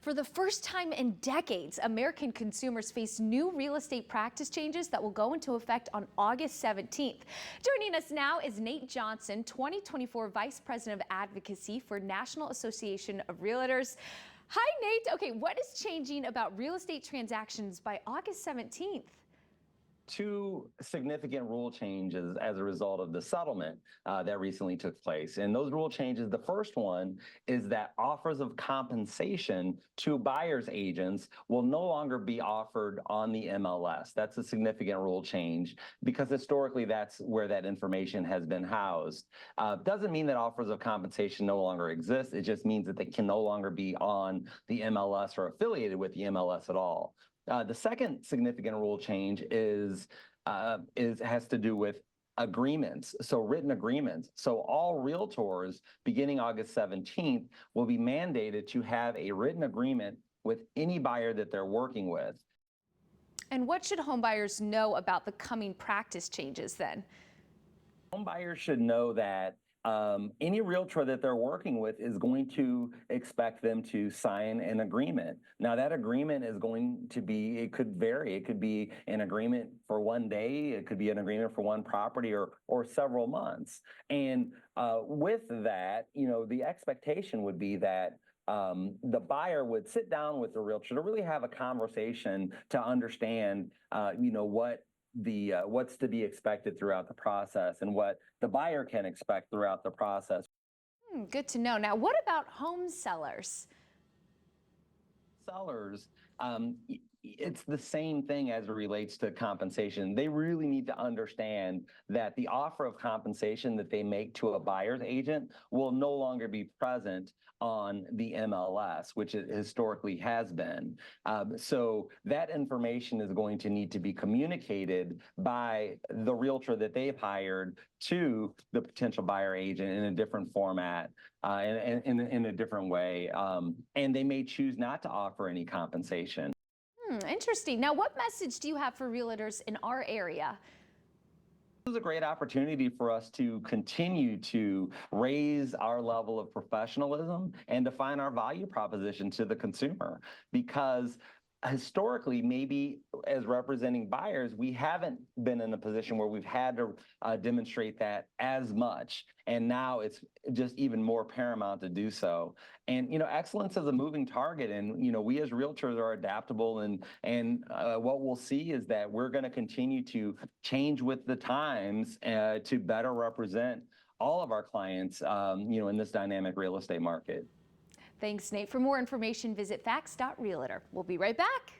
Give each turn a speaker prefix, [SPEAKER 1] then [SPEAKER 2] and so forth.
[SPEAKER 1] For the first time in decades, American consumers face new real estate practice changes that will go into effect on August 17th. Joining us now is Nate Johnson, 2024 Vice President of Advocacy for National Association of Realtors. Hi, Nate. Okay, what is changing about real estate transactions by August 17th?
[SPEAKER 2] Two significant rule changes as a result of the settlement that recently took place. And those rule changes, the first one is that offers of compensation to buyer's agents will no longer be offered on the MLS. That's a significant rule change because historically that's where that information has been housed. Doesn't mean that offers of compensation no longer exist. It just means that they can no longer be on the MLS or affiliated with the MLS at all. The second significant rule change has to do with agreements, so written agreements. So all realtors beginning August 17th will be mandated to have a written agreement with any buyer that they're working with.
[SPEAKER 1] And what should homebuyers know about the coming practice changes then?
[SPEAKER 2] Home buyers should know that any realtor that they're working with is going to expect them to sign an agreement. Now, that agreement is going to be, it could vary. It could be an agreement for one day. It could be an agreement for one property or several months. And with that, the expectation would be that the buyer would sit down with the realtor to really have a conversation to understand, what's to be expected throughout the process and what the buyer can expect throughout the process.
[SPEAKER 1] Good to know. Now, what about home sellers?
[SPEAKER 2] Sellers, it's the same thing as it relates to compensation. They really need to understand that the offer of compensation that they make to a buyer's agent will no longer be present on the MLS, which it historically has been. So that information is going to need to be communicated by the realtor that they've hired to the potential buyer agent in a different format, and in a different way. And they may choose not to offer any compensation.
[SPEAKER 1] Interesting. Now, what message do you have for realtors in our area?
[SPEAKER 2] This is a great opportunity for us to continue to raise our level of professionalism and define our value proposition to the consumer, because historically, maybe as representing buyers, we haven't been in a position where we've had to demonstrate that as much. And now it's just even more paramount to do so. And, excellence is a moving target. And, we as realtors are adaptable. And what we'll see is that we're going to continue to change with the times to better represent all of our clients, in this dynamic real estate market.
[SPEAKER 1] Thanks, Nate. For more information, visit facts.realtor. We'll be right back.